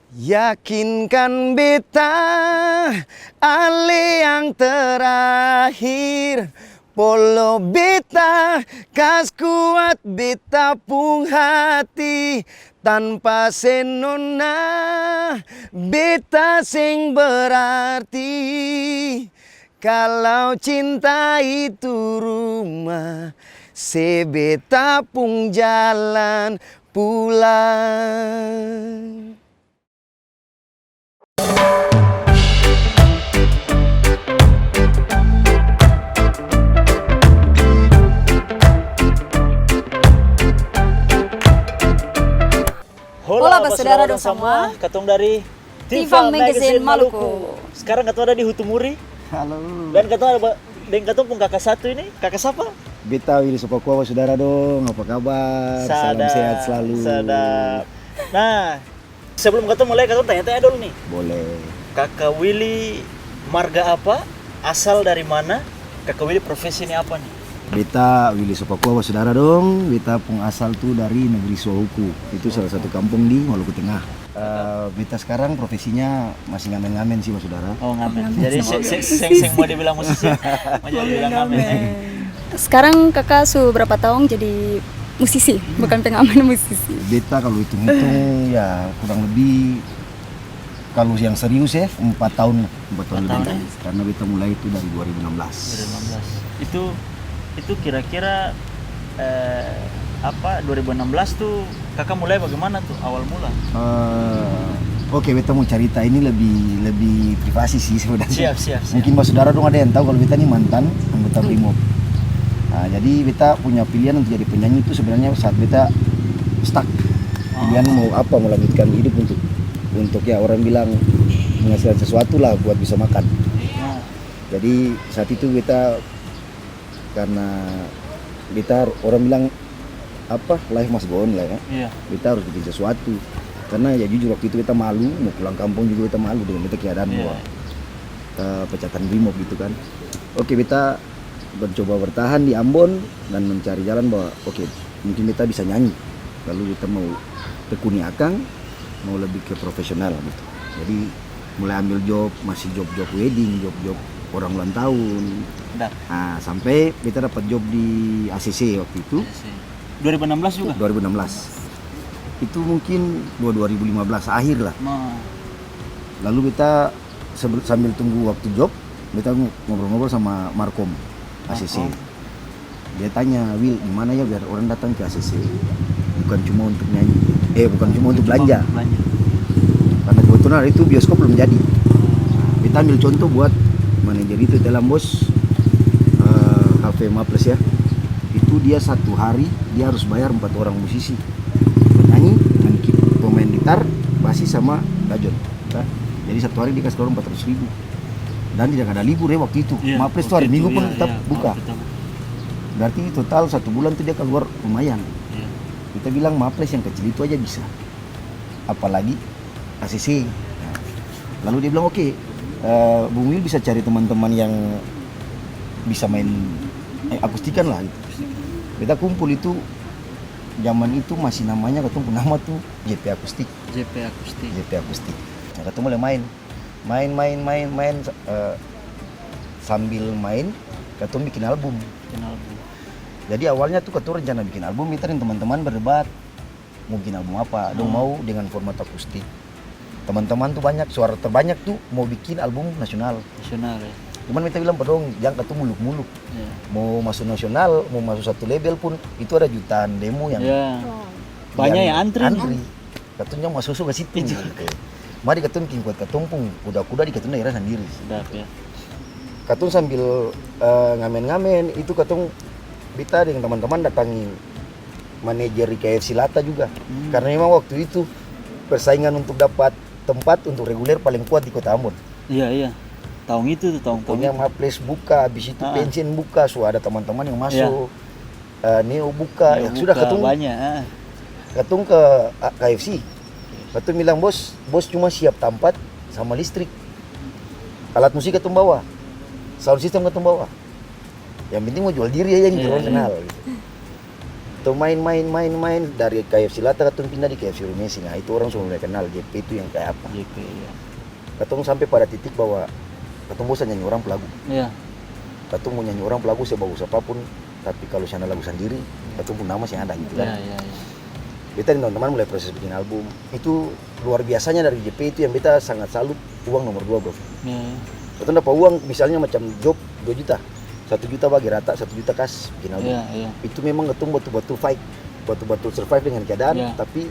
Yakinkan beta ale yang terakhir. Polo beta kas kuat beta pung hati. Tanpa senona beta sing berarti. Kalau cinta itu rumah, sebeta pung jalan pulang. Hola saudara dong semua, ketong dari Tifa Magazine Maluku. Sekarang ketong ada di Hutumuri Halo. dan ketong ada dengan ketong pun kakak satu ini, kakak siapa? Beta Willy Sopakua, saudara dong, apa kabar? Salam sehat selalu. Sadap. Nah, sebelum ketong mulai ketong tanya-tanya dulu nih. Boleh. Kakak Willy marga apa? Asal dari mana? Kakak Willy profesi ini apa nih? Beta Willy Sopakua, saudara dong. Beta pun asal tuh dari negeri Sohuku. Itu salah satu kampung di Maluku Tengah. Beta sekarang profesinya masih ngamen-ngamen sih, saudara. Oh, ngamen. Jadi seng mau dibilang musisi, mau jadi bilang ngamen. Sekarang kakak berapa tahun jadi musisi, bukan pengamen, musisi. Beta kalau hitung-hitung ya kurang lebih, kalau yang serius ya 4 tahun lebih. Karena beta mulai itu dari 2016. 2016. Itu kira-kira 2016 tuh kakak mulai bagaimana tuh awal mula? Oke, beta mau cerita ini lebih privasi sih sebenarnya. Siap. Mungkin mas saudara dong ada yang tahu kalau beta ini mantan anggota Brimob. Nah, jadi beta punya pilihan untuk jadi penyanyi itu sebenarnya saat beta stuck. Pilihan mau melanjutkan hidup untuk ya orang bilang menghasilkan sesuatu lah buat bisa makan. Jadi saat itu beta, karena beta orang bilang life must go on lah ya. Iya. Beta harus bikin sesuatu. Karena ya jujur waktu itu beta malu, mau pulang kampung juga beta malu dengan beta keadaan bahwa pecatan Brimob gitu kan. Oke, beta mencoba bertahan di Ambon dan mencari jalan bahwa mungkin beta bisa nyanyi. Lalu beta mau tekuni akang, mau lebih ke profesional gitu. Jadi mulai ambil job, masih job wedding, job orang ulang tahun. Nah, sampai beta dapat job di ACC waktu itu. 2016 juga? 2016. Itu mungkin 2015 akhir lah. Lalu beta sambil tunggu waktu job, beta ngobrol-ngobrol sama Markom ACC. Dia tanya, "Will, gimana ya biar orang datang ke ACC? Bukan cuma untuk nyanyi, bukan cuma untuk belanja. Karena kebetulan itu bioskop belum jadi. Kita ambil contoh buat manajer itu dalam bos Cafe Maples ya. Itu dia satu hari dia harus bayar 4 orang musisi, penyanyi, pemain gitar, basis sama gajon. Jadi satu hari dikasih orang 400.000 dan tidak ada libur ya waktu itu. Maples tuh hari Minggu pun tetap buka. Berarti total 1 bulan tuh dia keluar lumayan. Kita bilang Maples yang kecil itu aja bisa, apalagi ACC. Lalu dia bilang Bung Wil bisa cari teman-teman yang bisa main akustikan lah gitu. Kita kumpul itu, zaman itu masih namanya ketemu nama tuh JP Akustik. Nah, ketemu mulai main sambil main ketemu bikin album. Jadi awalnya tuh ketemu rencana bikin album, kita dan teman-teman berdebat mau bikin album apa, dong mau dengan format akustik. Teman-teman tuh banyak, suara terbanyak tuh mau bikin album nasional ya. Cuman kita bilang dong jangan ketemu muluk-muluk. Mau masuk nasional, mau masuk satu label pun itu ada jutaan demo yang banyak yang antri. Katanya mau masuk ke situ. Mari ketemu bikin kuat ketumpung, kuda-kuda di ketemu daerah sendiri. Sedap ya. Katun sambil ngamen-ngamen itu katun kita dengan teman-teman datangi manajer di KFC Lata juga. Karena memang waktu itu persaingan untuk dapat tempat untuk reguler paling kuat di Kota Ambon. Iya. Tahun itu tuh Punya Maples buka, habis itu Pension buka, ada teman-teman yang masuk. Neo buka, sudah ketemu banyak. Ketung ke KFC. Ketung bilang bos cuma siap tempat sama listrik. Alat musik ketung bawa. Sound system ketung bawa. Yang penting mau jual diri aja yang internasional gitu. Tuh main dari KFC Lata ketemu pindah di KFC Rumesi. Nah itu orang semua mulai kenal JP itu yang kayak apa. JP ya. Ketemu sampai pada titik bahwa ketemu bosan nyanyi orang pelagu. Iya. Ketemu nyanyi orang pelagu sebagus apapun, tapi kalau sana lagu sendiri, ketemu nama sih ada gitu kan. Iya. Beta dan teman-teman mulai proses bikin album. Itu luar biasanya dari JP itu yang beta sangat salut, uang nomor 2 bro. Iya. Betul dapat uang misalnya macam job 2 juta. 1 juta bagi rata, 1 juta kas bikin album. Iya. Itu memang ketemu betul-betul fight, betul-betul survive dengan keadaan, Iya. tapi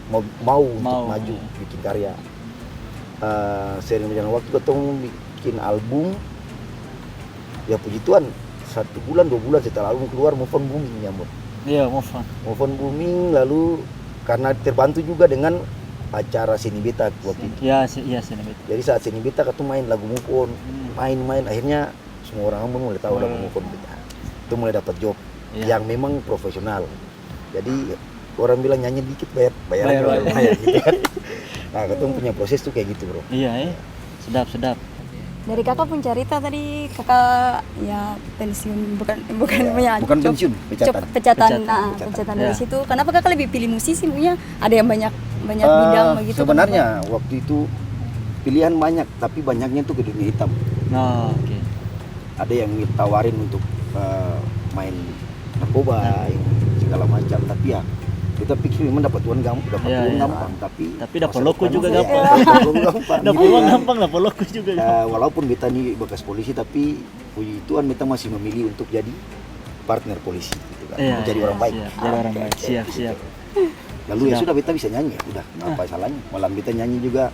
mau untuk maju iya. bikin karya. Sering berjalan waktu ketemu bikin album, ya puji Tuhan 1 bulan 2 bulan setelah album keluar Move On booming nyambut. Iya, Move On booming, lalu karena terbantu juga dengan acara Seni Beta waktu itu. Iya, Seni Beta. Jadi saat Seni Beta ketemu main lagu Move On, main akhirnya semua orang pun mulai tahu lagu Move On Beta. Itu mulai dapat job yang memang profesional. Jadi orang bilang nyanyi dikit bayar gitu kan. Nah, ketemu punya proses tuh kayak gitu, bro. Iya, sedap. Dari kakak pun cerita tadi kakak ya pensiun bukan punya Bukan pensiun, pecatan dari situ. Kenapa kakak lebih pilih musisi? Punya ada yang banyak bidang begitu. Sebenarnya waktu itu pilihan banyak, tapi banyaknya tuh ke dunia hitam. Oh, oke. Ada yang ditawarin untuk main narkoba, yang segala macam, tapi ya kita pikir memang dapat uang gampang, tapi dapat loko juga gampang. Dapat uang gampang, dapat loko juga. Walaupun beta nih bekas polisi, tapi puji Tuhan beta masih memilih untuk jadi partner polisi, gitu kan. Jadi orang baik. Jadi orang baik. Siap. Lalu ya sudah beta bisa nyanyi, udah apa salahnya. Malam beta nyanyi juga.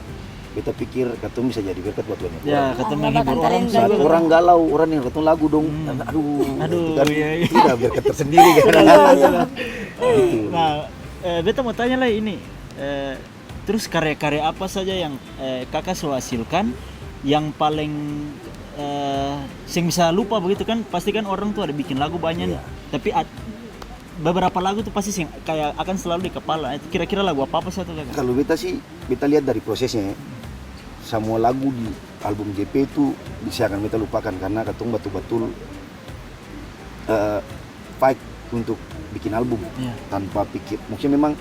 Beta pikir ketemu bisa jadi berkat buat banyak orang. Ya, ketemu menghibur orang saat juga. orang galau, orang yang ketemu lagu dong. Aduh, kan, iya. tidak berkat tersendiri kan. Gitu. Nah, beta mau tanya lah ini. Terus karya-karya apa saja yang kakak selalu hasilkan yang paling sing bisa lupa begitu kan? Pasti kan orang tuh ada bikin lagu banyak nih. Tapi beberapa lagu tuh pasti sing kayak akan selalu di kepala. Kira-kira lagu apa sih tuh kakak? Kalau beta lihat dari prosesnya, semua lagu di album JP itu bisa akan beta lupakan karena ketemu betul-betul fight untuk bikin album tanpa pikir. Maksudnya memang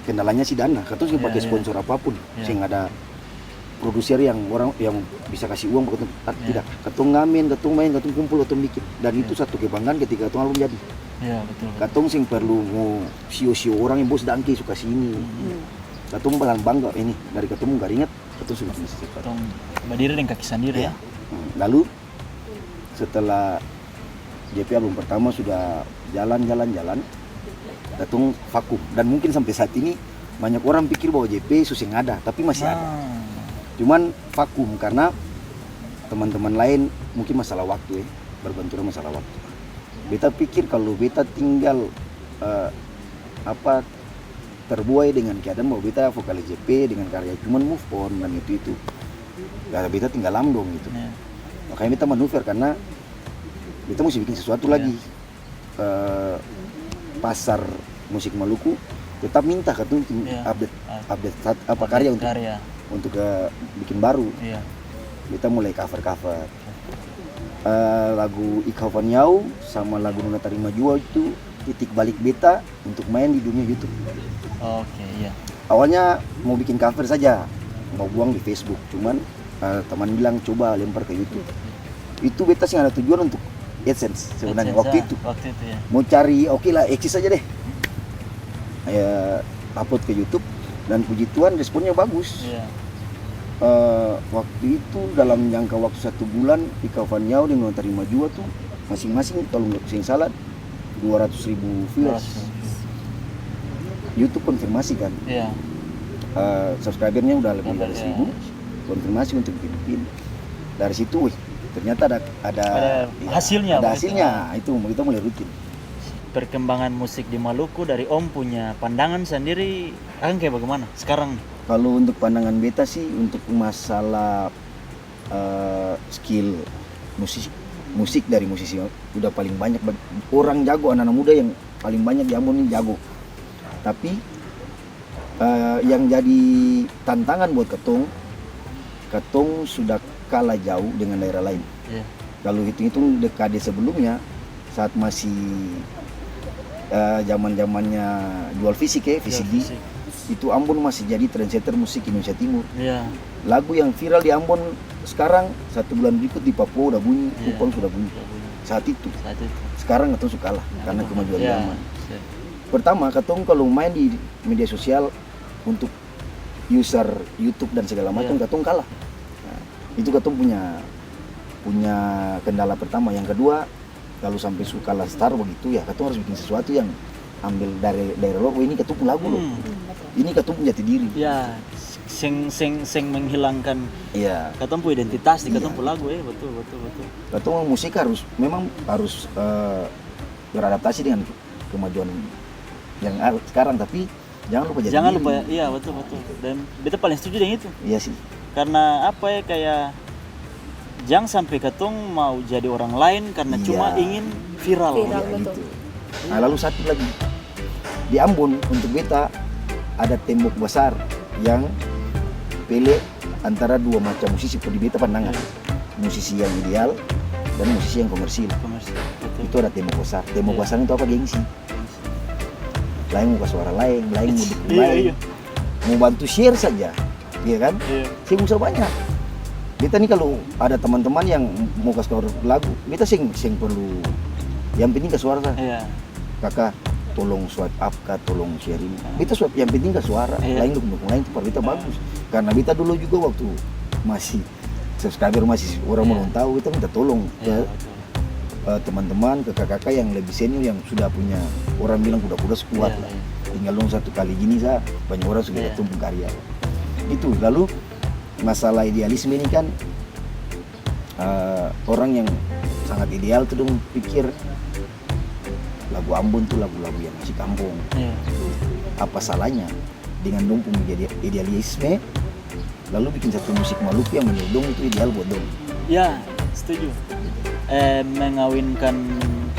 kendalanya sih dana. Ketemu sih pakai sponsor apapun, sehingga ada produser yang bisa kasih uang begitu. Tidak, ketemu ngamen, ketemu main, ketemu kumpul, ketemu bikin. Dan itu satu kebanggaan ketika ketemu album jadi. Iya, betul. Katong sing perlu mau sio-sio orang yang bos dangki suka sini. Katong bangga ini dari ketemu gak ingat katong sudah bisa. Katong berdiri dengan kaki sendiri ya. Lalu setelah JP album pertama sudah jalan, katong vakum dan mungkin sampai saat ini banyak orang pikir bahwa JP susah ada, tapi masih ada. Cuman vakum karena teman-teman lain mungkin masalah waktu berbenturan masalah waktu. Beta pikir kalau beta tinggal terbuai dengan keadaan bahwa beta vokalis JP dengan karya cuman move on dan itu gak beta tinggal lambung gitu. Makanya beta manuver karena beta mesti bikin sesuatu lagi. Pasar musik Maluku tetap minta katanya update karya untuk bikin baru. Beta mulai cover lagu Ikawan Yau sama lagu Nona Tarima Jua itu titik balik beta untuk main di dunia YouTube. Awalnya mau bikin cover saja, mau buang di Facebook, cuman teman bilang coba lempar ke YouTube. Itu beta sih ada tujuan untuk AdSense sebenarnya waktu itu ya. Mau cari lah eksis aja deh. Upload ke YouTube dan puji Tuhan responnya bagus. Waktu itu dalam jangka waktu 1 bulan Ikawan Yau dengan Terima Jua tuh masing-masing kalau nggak salah 200.000 viewers. YouTube konfirmasi kan. Subscribernya udah lebih dari 1.000. Konfirmasi untuk bikin. Dari situ ternyata ada hasilnya. Ada hasilnya. Itu kita mulai rutin. Perkembangan musik di Maluku dari Om punya pandangan sendiri akan kayak bagaimana sekarang? Kalau untuk pandangan beta sih untuk masalah skill musik dari musisi udah paling banyak orang jago, anak-anak muda yang paling banyak di Ambon ini jago. Tapi yang jadi tantangan buat Ketong sudah kalah jauh dengan daerah lain. Kalau hitung-hitung dekade sebelumnya saat masih zaman-zamannya jual fisik ya, VCD. Fisik. Itu Ambon masih jadi trendsetter musik Indonesia Timur. Iya. Lagu yang viral di Ambon sekarang 1 bulan berikut di Papua udah bunyi, Iya. Kupang sudah bunyi. Saat itu. Saat itu. Sekarang katong suka kalah karena kemajuan Iya. zaman. Pertama, katong kalau main di media sosial untuk user YouTube dan segala macam, Iya. katong kalah. Nah, itu katong punya kendala pertama. Yang kedua, kalau sampai suka kalah star begitu ya, katong harus bikin sesuatu yang ambil dari daerah logo. Ini katong punya lagu loh. Ini katong punya jati diri. Ya, sing menghilangkan Iya. katong punya identitas di katong Iya. punya lagu ya, betul. Katong musik memang harus beradaptasi dengan kemajuan yang sekarang, tapi jangan lupa jati Jangan diri. lupa, iya betul. Dan beta paling setuju dengan itu. Iya sih. Karena apa ya, kayak jangan sampai katong mau jadi orang lain karena Iya. cuma ingin viral. Viral. Ya, betul. gitu. Nah, lalu satu lagi di Ambon untuk beta ada tembok besar yang pele antara dua macam musisi di beta pandangan, musisi yang ideal dan musisi yang komersil. Komersil, betul. Itu ada tembok besar. Tembok Iya. besar itu apa? Gengsi. Lain mau ke suara lain mau dukung Iya, lain, iya. mau bantu share saja, iya kan? Iya. Sing usah banyak. Beta nih kalau ada teman-teman yang mau kasih lagu, beta sing perlu, yang penting ke suara. Iya. Kakak tolong swipe up kah, tolong share ini. Beta swipe yang penting ke suara, Iya. lain dukung lain itu beta bagus. Karena beta dulu juga waktu masih subscriber masih orang Iya. belum tahu, kita minta tolong Iya, ke betul. teman-teman, ke kakak-kakak yang lebih senior yang sudah punya, orang bilang kuda-kuda sekuat Iya, lah. iya. Tinggal dong satu kali gini banyak orang sudah Iya. tumpung karya. Itu lalu masalah idealisme ini kan orang yang sangat ideal tuh dong pikir lagu Ambon tuh lagu-lagu yang masih kampung. Iya. Apa salahnya dengan dong punya idealisme lalu bikin satu musik Maluku yang menurut dong itu ideal buat dong. Ya, setuju. Mengawinkan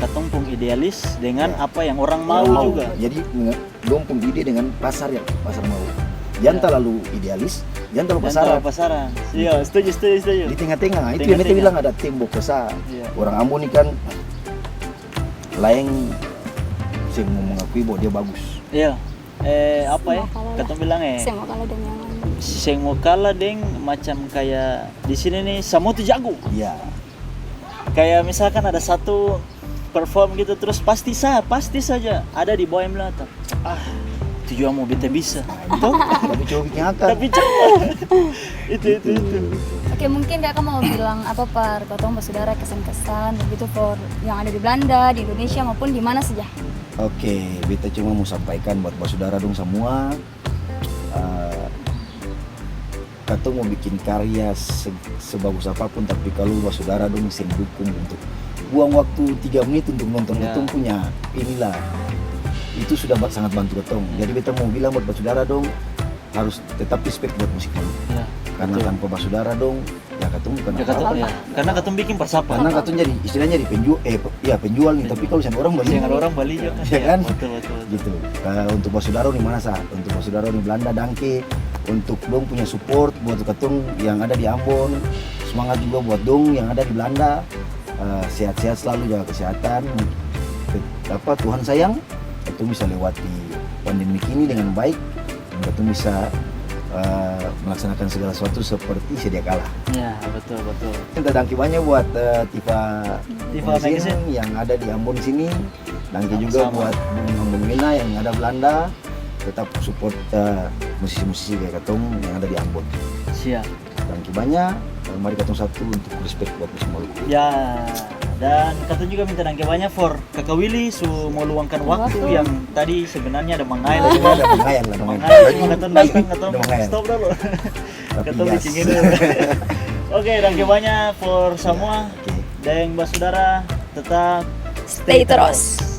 katong pung idealis dengan Ya. apa yang orang mau Orang juga. Jadi dong punya ide dengan pasar mau. Jangan Ya. terlalu idealis, jangan terlalu Dan pasaran. tahu pasaran. Iya, setuju. Di tengah-tengah itu yang kita Tengah-tengah. bilang ada tembok besar. Iya. Orang Ambon ini kan lain sih mau mengakui bahwa dia bagus. Iya. Apa ya? Semua kalah lah. Katong bilang Saya mau kalah dengan sing mau kalah deng macam kayak di sini nih semua tuh jago. Iya. Kayak misalkan ada satu perform gitu terus pasti saja ada di bawah yang bilang itu juga mau beta bisa. Toh? Tapi coba bikin akar. Tapi coba. itu. Oke, mungkin kakak mau bilang apa par katong saudara kesan-kesan begitu for yang ada di Belanda, di Indonesia maupun di mana saja. Oke, beta cuma mau sampaikan buat saudara dong semua. Katong mau bikin karya sebagus apapun, tapi kalau saudara dong sing dukung untuk buang waktu 3 menit untuk nonton Ya. katong punya inilah, itu sudah sangat bantu katong. Jadi beta mau bilang buat saudara dong harus tetap respect buat musik Maluku. Ya, Karena betul. tanpa saudara dong ya katong bukan Ya, katong, apa-apa. ya. Karena katong bikin persapa. Karena katong jadi istilahnya jadi penjual nih, tapi kalau misalnya orang beli Dengan orang Bali juga kan. Ya kan? Betul. gitu. Untuk saudara di mana sah? Untuk saudara di Belanda, Dangke, untuk dong punya support buat katong yang ada di Ambon, semangat juga buat dong yang ada di Belanda. Sehat-sehat selalu, jaga kesehatan. Tuhan sayang, katong bisa lewati pandemi ini dengan baik, dan katong bisa melaksanakan segala sesuatu seperti sedia kala. Ya, betul. Minta dangki banyak buat Tifa Magazine. yang ada di Ambon sini. Dangki juga Sama-sama. buat Ambon Mina yang ada Belanda. Tetap support musisi-musisi kayak katong yang ada di Ambon. Siap. Dangki banyak. Mari katong satu untuk respect buat musik Maluku. Ya, dan katong juga minta dangke banyak for Kakak Willy su mau luangkan waktu yang tadi sebenarnya ada mangayal Cuma juga. ada mengayal lah, Mangayal cuma katong datang katong Ada mengayal. stop dulu. Tapi Katong gas. bikin ini. Oke, dangke banyak for semua. Oke. Dan Mbak Saudara tetap Stay terus.